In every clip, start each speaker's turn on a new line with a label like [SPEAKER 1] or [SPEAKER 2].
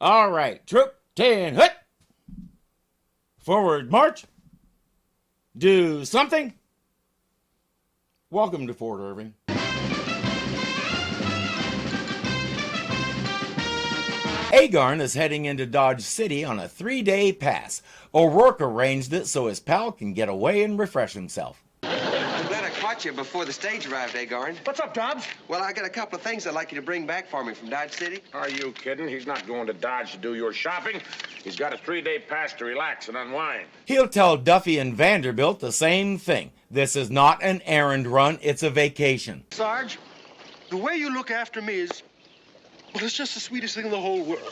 [SPEAKER 1] All right, troop 10, hut! Forward march. Do something. Welcome to Fort Irving. Agarn is heading into Dodge City on a 3-day pass. O'Rourke arranged it so his pal can get away and refresh himself.
[SPEAKER 2] I'm glad I caught you before the stage arrived, Agarn.
[SPEAKER 3] What's up, Dobbs?
[SPEAKER 2] Well, I got a couple of things I'd like you to bring back for me from Dodge City.
[SPEAKER 4] Are you kidding? He's not going to Dodge to do your shopping. He's got a 3-day pass to relax and unwind.
[SPEAKER 1] He'll tell Duffy and Vanderbilt the same thing. This is not an errand run, it's a vacation.
[SPEAKER 3] Sarge, the way you look after me is, well, it's just the sweetest thing in the whole world.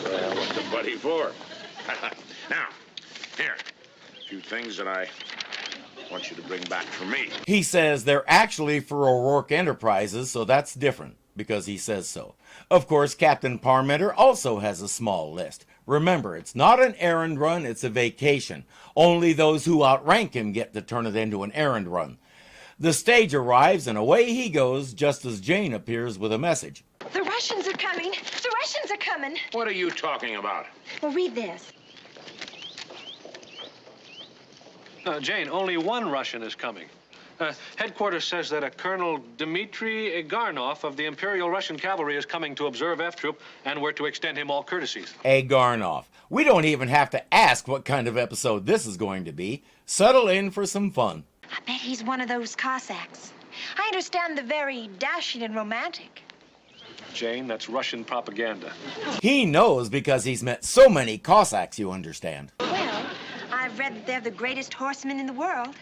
[SPEAKER 4] Well, what's the buddy for? Now, here, a few things that I want you to bring back for me.
[SPEAKER 1] He says they're actually for O'Rourke Enterprises, so that's different, because he says so. Of course, Captain Parementer also has a small list. Remember, it's not an errand run, it's a vacation. Only those who outrank him get to turn it into an errand run. The stage arrives, and away he goes, just as Jane appears with a message.
[SPEAKER 5] The Russians are coming. The Russians are coming.
[SPEAKER 4] What are you talking about?
[SPEAKER 5] Well, read this.
[SPEAKER 6] Jane, only one Russian is coming. Headquarters says that a Colonel Dmitri Agarnov of the Imperial Russian Cavalry is coming to observe F Troop, and we're to extend him all courtesies.
[SPEAKER 1] Agarnov. We don't even have to ask what kind of episode this is going to be. Settle in for some fun.
[SPEAKER 5] I bet he's one of those Cossacks. I understand they're very dashing and romantic.
[SPEAKER 6] Jane, that's Russian propaganda.
[SPEAKER 1] He knows because he's met so many Cossacks, you understand.
[SPEAKER 5] Well, I've read that they're the greatest horsemen in the world.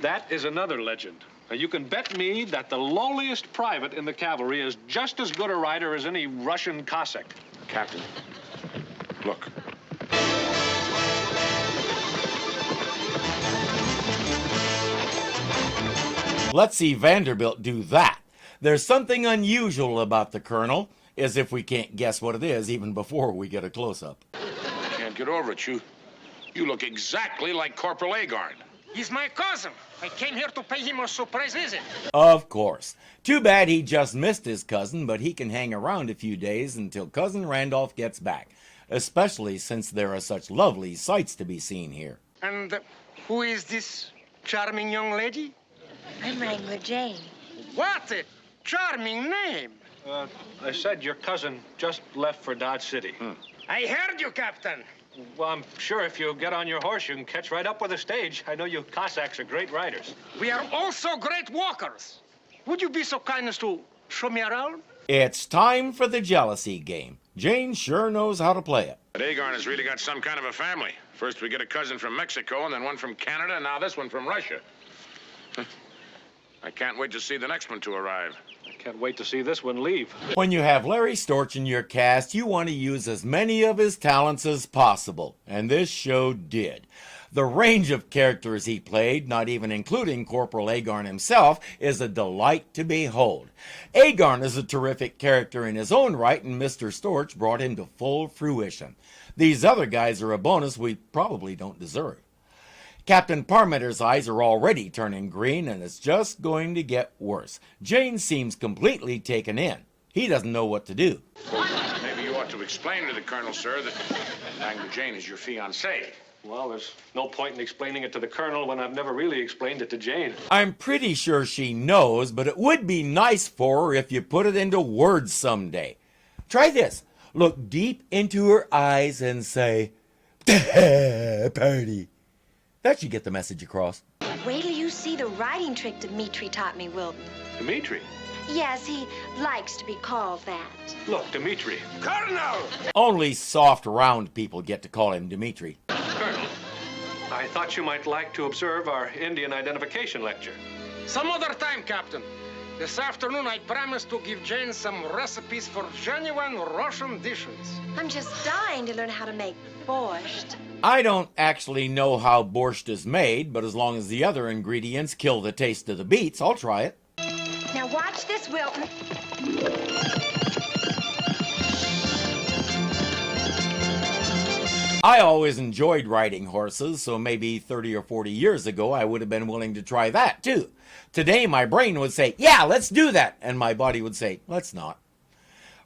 [SPEAKER 6] That is another legend. You can bet me that the lowliest private in the cavalry is just as good a rider as any Russian Cossack.
[SPEAKER 4] Captain, look.
[SPEAKER 1] Let's see Vanderbilt do that. There's something unusual about the colonel, as if we can't guess what it is even before we get a close-up.
[SPEAKER 4] I can't get over it. You look exactly like Corporal Agarn.
[SPEAKER 3] He's my cousin. I came here to pay him a surprise visit.
[SPEAKER 1] Of course. Too bad he just missed his cousin, but he can hang around a few days until Cousin Randolph gets back, especially since there are such lovely sights to be seen here.
[SPEAKER 3] And who is this charming young lady?
[SPEAKER 5] I'm Wrangler Jane.
[SPEAKER 3] What a charming name.
[SPEAKER 6] I said your cousin just left for Dodge City.
[SPEAKER 3] I heard you, Captain.
[SPEAKER 6] Well, I'm sure if you get on your horse, you can catch right up with the stage. I know you Cossacks are great riders.
[SPEAKER 3] We are also great walkers. Would you be so kind as to show me around?
[SPEAKER 1] It's time for the jealousy game. Jane sure knows how to play it.
[SPEAKER 4] But Agarn has really got some kind of a family. First we get a cousin from Mexico, and then one from Canada, and now this one from Russia. I can't wait to see the next one to arrive.
[SPEAKER 6] I can't wait to see this one leave.
[SPEAKER 1] When you have Larry Storch in your cast, you want to use as many of his talents as possible, and this show did. The range of characters he played, not even including Corporal Agarn himself, is a delight to behold. Agarn is a terrific character in his own right, and Mr. Storch brought him to full fruition. These other guys are a bonus we probably don't deserve. Captain Parmenter's eyes are already turning green, and it's just going to get worse. Jane seems completely taken in. He doesn't know what to do.
[SPEAKER 4] Maybe you ought to explain to the colonel, sir, that Wrangler Jane is your fiancée.
[SPEAKER 6] Well, there's no point in explaining it to the colonel when I've never really explained it to Jane.
[SPEAKER 1] I'm pretty sure she knows, but it would be nice for her if you put it into words someday. Try this. Look deep into her eyes and say, party. That should get the message across.
[SPEAKER 5] Wait till you see the riding trick Dmitri taught me, Wilton.
[SPEAKER 6] Dmitri?
[SPEAKER 5] Yes, he likes to be called that.
[SPEAKER 6] Look, Dmitri.
[SPEAKER 3] Colonel!
[SPEAKER 1] Only soft, round people get to call him Dmitri.
[SPEAKER 6] Colonel, I thought you might like to observe our Indian identification lecture.
[SPEAKER 3] Some other time, Captain. This afternoon, I promise to give Jane some recipes for genuine Russian dishes.
[SPEAKER 5] I'm just dying to learn how to make borscht.
[SPEAKER 1] I don't actually know how borscht is made, but as long as the other ingredients kill the taste of the beets, I'll try it.
[SPEAKER 5] Now watch this, Wilton.
[SPEAKER 1] I always enjoyed riding horses, so maybe 30 or 40 years ago I would have been willing to try that too. Today my brain would say, yeah, let's do that, and my body would say, let's not.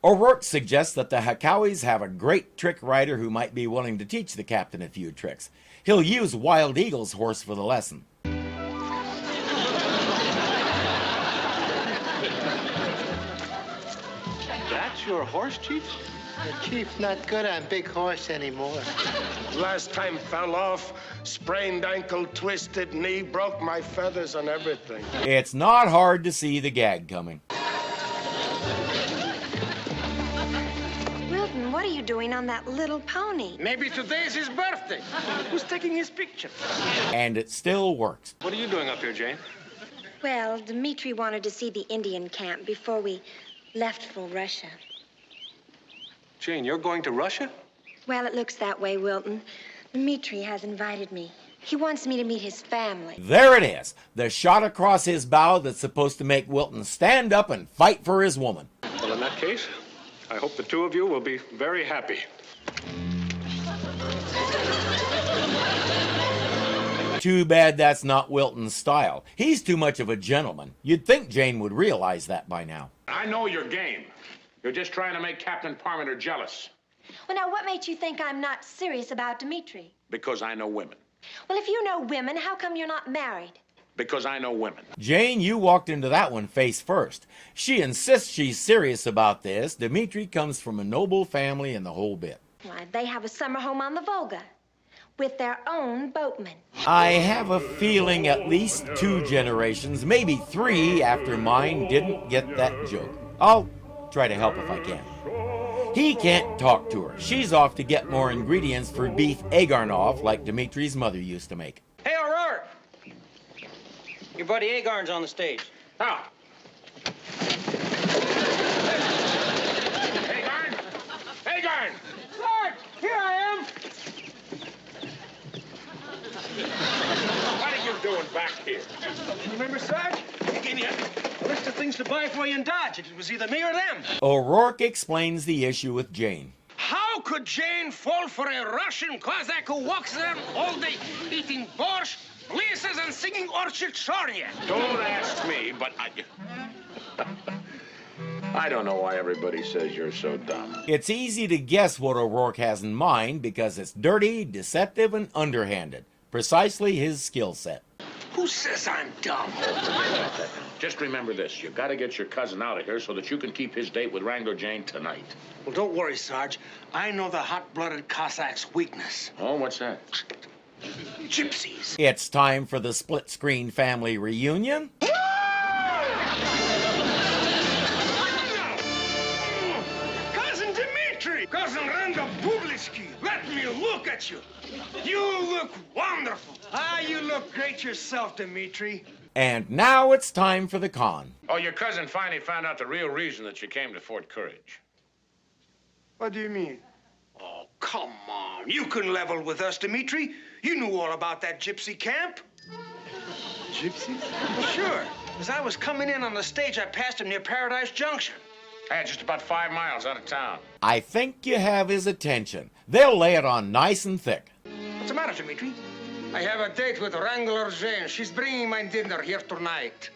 [SPEAKER 1] O'Rourke suggests that the Hakawis have a great trick rider who might be willing to teach the captain a few tricks. He'll use Wild Eagle's horse for the lesson.
[SPEAKER 6] That's your horse, Chief?
[SPEAKER 7] The chief not good on big horse anymore.
[SPEAKER 8] Last time fell off, sprained ankle, twisted knee, broke my feathers and everything.
[SPEAKER 1] It's not hard to see the gag coming.
[SPEAKER 5] Wilton, what are you doing on that little pony?
[SPEAKER 3] Maybe today's his birthday. Who's taking his picture?
[SPEAKER 1] And it still works.
[SPEAKER 6] What are you doing up here, Jane?
[SPEAKER 5] Well, Dmitri wanted to see the Indian camp before we left for Russia.
[SPEAKER 6] Jane, you're going to Russia?
[SPEAKER 5] Well, it looks that way, Wilton. Dmitri has invited me. He wants me to meet his family.
[SPEAKER 1] There it is, the shot across his bow that's supposed to make Wilton stand up and fight for his woman.
[SPEAKER 6] Well, in that case, I hope the two of you will be very happy.
[SPEAKER 1] Too bad that's not Wilton's style. He's too much of a gentleman. You'd think Jane would realize that by now.
[SPEAKER 4] I know your game. You're just trying to make Captain Parementer jealous.
[SPEAKER 5] Well, now, what made you think I'm not serious about Dmitri?
[SPEAKER 4] Because I know women.
[SPEAKER 5] Well, if you know women, how come you're not married?
[SPEAKER 4] Because I know women.
[SPEAKER 1] Jane, you walked into that one face first. She insists she's serious about this. Dmitri comes from a noble family and the whole bit.
[SPEAKER 5] Why, they have a summer home on the Volga with their own boatman.
[SPEAKER 1] I have a feeling at least 2 generations, maybe 3 after mine didn't get that joke. I'll try to help if I can. He can't talk to her. She's off to get more ingredients for beef Agarnov like Dmitri's mother used to make.
[SPEAKER 9] Hey, O'Rourke! Your buddy Agarn's on the stage.
[SPEAKER 4] Oh. Agarn! Agarn!
[SPEAKER 3] Sarge, here I am.
[SPEAKER 4] What are you doing back here?
[SPEAKER 3] Remember, Sarge? You gave me a list of things to buy for you in Dodge. It was either me or them.
[SPEAKER 1] O'Rourke explains the issue with Jane.
[SPEAKER 3] How could Jane fall for a Russian Cossack who walks around all day eating borscht, blizzards, and singing Orchard Chornya?
[SPEAKER 4] Don't ask me, but I don't know why everybody says you're so dumb.
[SPEAKER 1] It's easy to guess what O'Rourke has in mind because it's dirty, deceptive, and underhanded. Precisely his skill set.
[SPEAKER 3] Who says I'm dumb?
[SPEAKER 4] Just remember this. You gotta get your cousin out of here so that you can keep his date with Wrangler Jane tonight.
[SPEAKER 3] Well, don't worry, Sarge. I know the hot-blooded Cossack's weakness.
[SPEAKER 4] Oh, what's that?
[SPEAKER 3] Gypsies.
[SPEAKER 1] It's time for the split-screen family reunion.
[SPEAKER 3] Cousin Dmitri! Cousin Randolph Publisky, let me look at you. You look wonderful. Ah, you look great yourself, Dmitri.
[SPEAKER 1] And now it's time for the con.
[SPEAKER 4] Oh, your cousin finally found out the real reason that you came to Fort Courage.
[SPEAKER 3] What do you mean? Oh, come on. You can level with us, Dmitri. You knew all about that gypsy camp.
[SPEAKER 7] Gypsies?
[SPEAKER 3] Sure. As I was coming in on the stage, I passed him near Paradise Junction.
[SPEAKER 4] Just about 5 miles out of town.
[SPEAKER 1] I think you have his attention. They'll lay it on nice and thick.
[SPEAKER 3] What's the matter, Dmitri? I have a date with Wrangler Jane. She's bringing my dinner here tonight.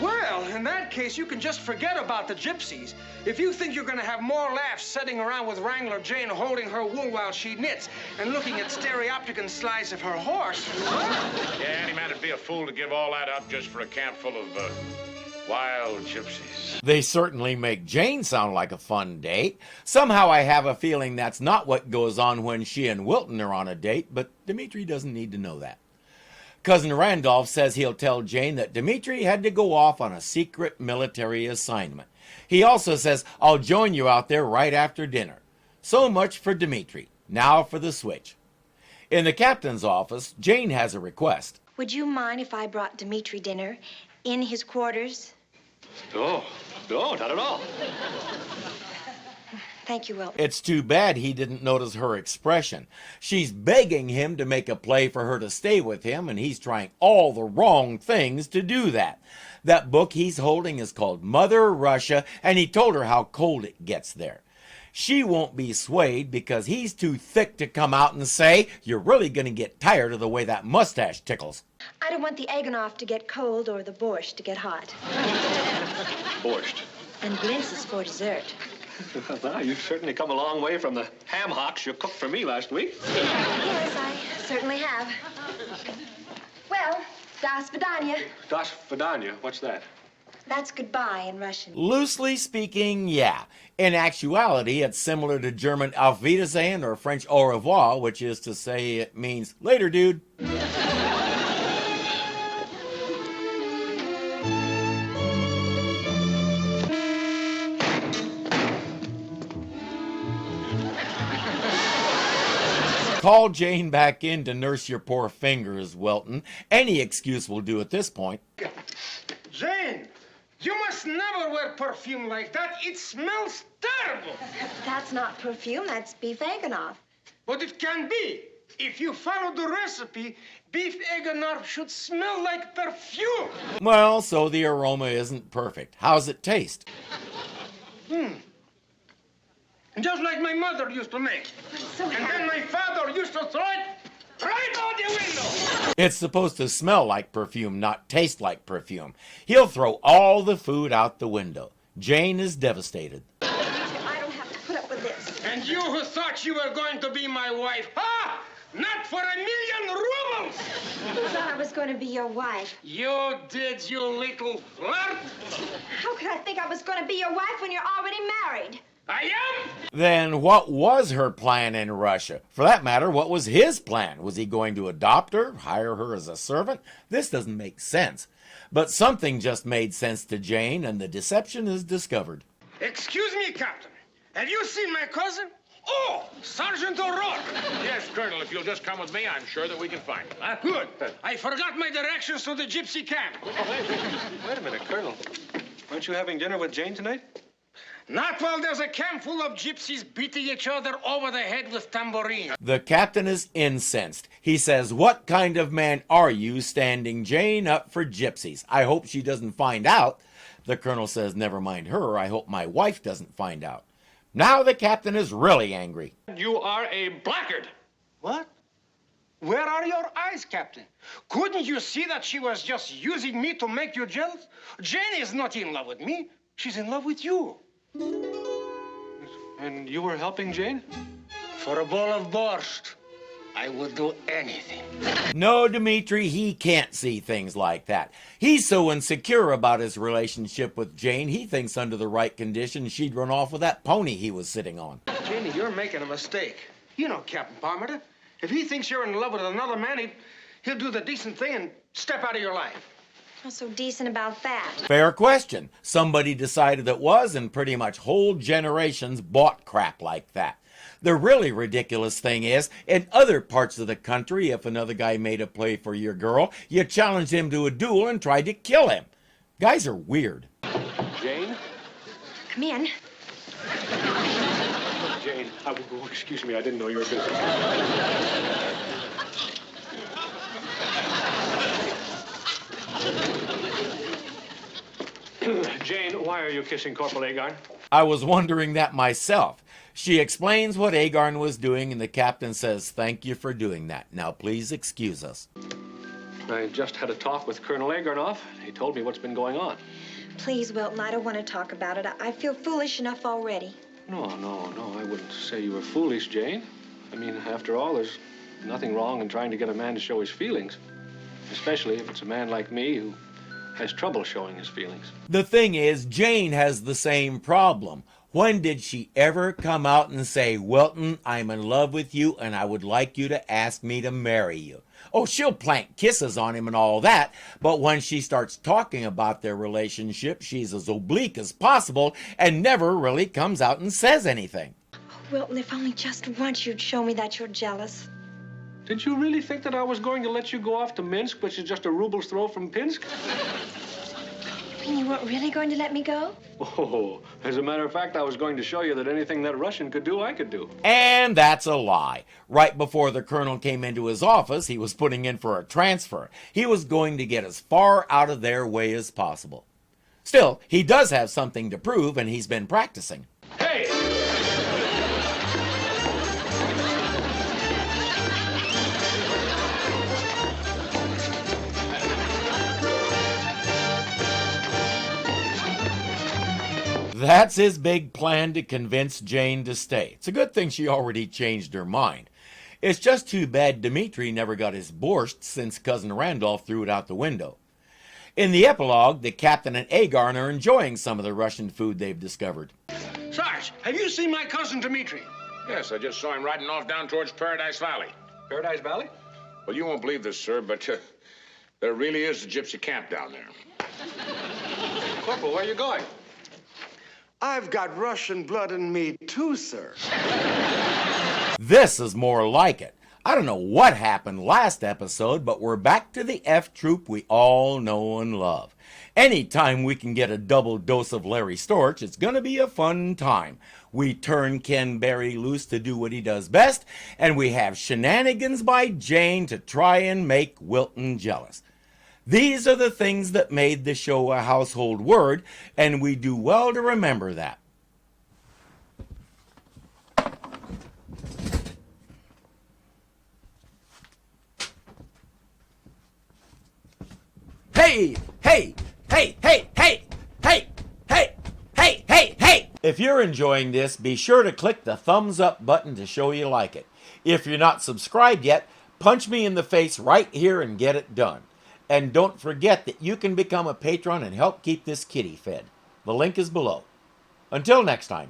[SPEAKER 3] Well, in that case, you can just forget about the gypsies. If you think you're going to have more laughs sitting around with Wrangler Jane holding her wool while she knits and looking at stereopticon slides of her horse.
[SPEAKER 4] Yeah, any man would be a fool to give all that up just for a camp full of wild gypsies.
[SPEAKER 1] They certainly make Jane sound like a fun date. Somehow I have a feeling that's not what goes on when she and Wilton are on a date, but Dmitri doesn't need to know that. Cousin Randolph says he'll tell Jane that Dmitri had to go off on a secret military assignment. He also says, I'll join you out there right after dinner. So much for Dmitri. Now for the switch. In the captain's office, Jane has a request.
[SPEAKER 5] Would you mind if I brought Dmitri dinner in his quarters?
[SPEAKER 6] No, not at all.
[SPEAKER 5] Thank you, Wilton.
[SPEAKER 1] It's too bad he didn't notice her expression. She's begging him to make a play for her to stay with him, and he's trying all the wrong things to do that. That book he's holding is called Mother Russia, and he told her how cold it gets there. She won't be swayed because he's too thick to come out and say, you're really going to get tired of the way that mustache tickles.
[SPEAKER 5] I don't want the Agarnov to get cold or the borscht to get hot.
[SPEAKER 6] Borscht.
[SPEAKER 5] And blintzes for dessert.
[SPEAKER 6] Well, you've certainly come a long way from the ham hocks you cooked for me last week.
[SPEAKER 5] Yes, I certainly have. Well, das Vidanya.
[SPEAKER 6] Das Vidanya, what's that?
[SPEAKER 5] That's goodbye in Russian.
[SPEAKER 1] Loosely speaking, yeah. In actuality, it's similar to German Auf Wiedersehen or French Au revoir, which is to say it means later, dude. Call Jane back in to nurse your poor fingers, Wilton. Any excuse will do at this point.
[SPEAKER 3] Jane, you must never wear perfume like that. It smells terrible.
[SPEAKER 5] That's not perfume, that's beef Agarnov.
[SPEAKER 3] But it can be. If you follow the recipe, beef Agarnov should smell like perfume.
[SPEAKER 1] Well, so the aroma isn't perfect. How's it taste?
[SPEAKER 3] Just like my mother used to make. And then my father used to throw it right out the window.
[SPEAKER 1] It's supposed to smell like perfume, not taste like perfume. He'll throw all the food out the window. Jane is devastated.
[SPEAKER 5] I don't have to put up with this.
[SPEAKER 3] And you who thought you were going to be my wife, ha! Not for $1,000,000 rubles!
[SPEAKER 5] Who thought I was going to be your wife?
[SPEAKER 3] You did, you little flirt!
[SPEAKER 5] How could I think I was going to be your wife when you're already married?
[SPEAKER 3] I am?
[SPEAKER 1] Then what was her plan in Russia? For that matter, what was his plan? Was he going to adopt her, hire her as a servant? This doesn't make sense. But something just made sense to Jane, and the deception is discovered.
[SPEAKER 3] Excuse me, Captain. Have you seen my cousin? Oh, Sergeant O'Rourke.
[SPEAKER 4] Yes, Colonel, if you'll just come with me, I'm sure that we can find him. Huh?
[SPEAKER 3] Good. I forgot my directions to the gypsy camp.
[SPEAKER 6] Wait a minute, Colonel. Aren't you having dinner with Jane tonight?
[SPEAKER 3] Not while there's a camp full of gypsies beating each other over the head with tambourines.
[SPEAKER 1] The captain is incensed. He says, "What kind of man are you standing Jane up for gypsies? I hope she doesn't find out." The colonel says, "Never mind her. I hope my wife doesn't find out." Now the captain is really angry.
[SPEAKER 6] You are a blackguard.
[SPEAKER 3] What? Where are your eyes, Captain? Couldn't you see that she was just using me to make you jealous? Jane is not in love with me. She's in love with you.
[SPEAKER 6] And you were helping Jane?
[SPEAKER 3] For a bowl of borscht, I would do anything.
[SPEAKER 1] No, Dmitri, he can't see things like that. He's so insecure about his relationship with Jane, he thinks under the right conditions she'd run off with that pony he was sitting on.
[SPEAKER 3] Janie, you're making a mistake. You know Captain Parementer. If he thinks you're in love with another man, he'll do the decent thing and step out of your life.
[SPEAKER 5] What's so decent about that?
[SPEAKER 1] Fair question. Somebody decided it was, and pretty much whole generations bought crap like that. The really ridiculous thing is, in other parts of the country, if another guy made a play for your girl, you challenged him to a duel and tried to kill him. Guys are weird.
[SPEAKER 6] Jane?
[SPEAKER 5] Come in.
[SPEAKER 6] Jane, excuse me, I didn't know you were busy. Jane, why are you kissing Corporal Agarn?
[SPEAKER 1] I was wondering that myself. She explains what Agarn was doing, and the captain says, "Thank you for doing that. Now please excuse us."
[SPEAKER 6] I just had a talk with Colonel Agarnov. He told me what's been going on.
[SPEAKER 5] Please, Wilton, I don't want to talk about it. I feel foolish enough already.
[SPEAKER 6] No, I wouldn't say you were foolish, Jane. I mean, after all, there's nothing wrong in trying to get a man to show his feelings. Especially if it's a man like me who has trouble showing his feelings.
[SPEAKER 1] The thing is, Jane has the same problem. When did she ever come out and say, "Wilton, I'm in love with you and I would like you to ask me to marry you"? Oh, she'll plant kisses on him and all that, but when she starts talking about their relationship, she's as oblique as possible and never really comes out and says anything.
[SPEAKER 5] Oh, Wilton, if only just once you'd show me that you're jealous.
[SPEAKER 6] Did you really think that I was going to let you go off to Minsk, which is just a ruble's throw from Pinsk?
[SPEAKER 5] You mean you weren't really going to let me go?
[SPEAKER 6] Oh, as a matter of fact, I was going to show you that anything that Russian could do, I could do.
[SPEAKER 1] And that's a lie. Right before the colonel came into his office, he was putting in for a transfer. He was going to get as far out of their way as possible. Still, he does have something to prove, and he's been practicing.
[SPEAKER 6] Hey!
[SPEAKER 1] That's his big plan to convince Jane to stay. It's a good thing she already changed her mind. It's just too bad Dmitri never got his borscht since Cousin Randolph threw it out the window. In the epilogue, the captain and Agarn are enjoying some of the Russian food they've discovered.
[SPEAKER 3] Sarge, have you seen my cousin Dmitri?
[SPEAKER 4] Yes, I just saw him riding off down towards Paradise Valley.
[SPEAKER 6] Paradise Valley?
[SPEAKER 4] Well, you won't believe this, sir, but there really is a gypsy camp down there.
[SPEAKER 6] Corporal, where are you going?
[SPEAKER 3] I've got Russian blood in me, too, sir.
[SPEAKER 1] This is more like it. I don't know what happened last episode, but we're back to the F troop we all know and love. Anytime we can get a double dose of Larry Storch, it's going to be a fun time. We turn Ken Barry loose to do what he does best, and we have shenanigans by Jane to try and make Wilton jealous. These are the things that made the show a household word, and we do well to remember that. Hey, hey, hey, hey, hey, hey, hey, hey, hey, hey! If you're enjoying this, be sure to click the thumbs up button to show you like it. If you're not subscribed yet, punch me in the face right here and get it done. And don't forget that you can become a patron and help keep this kitty fed. The link is below. Until next time.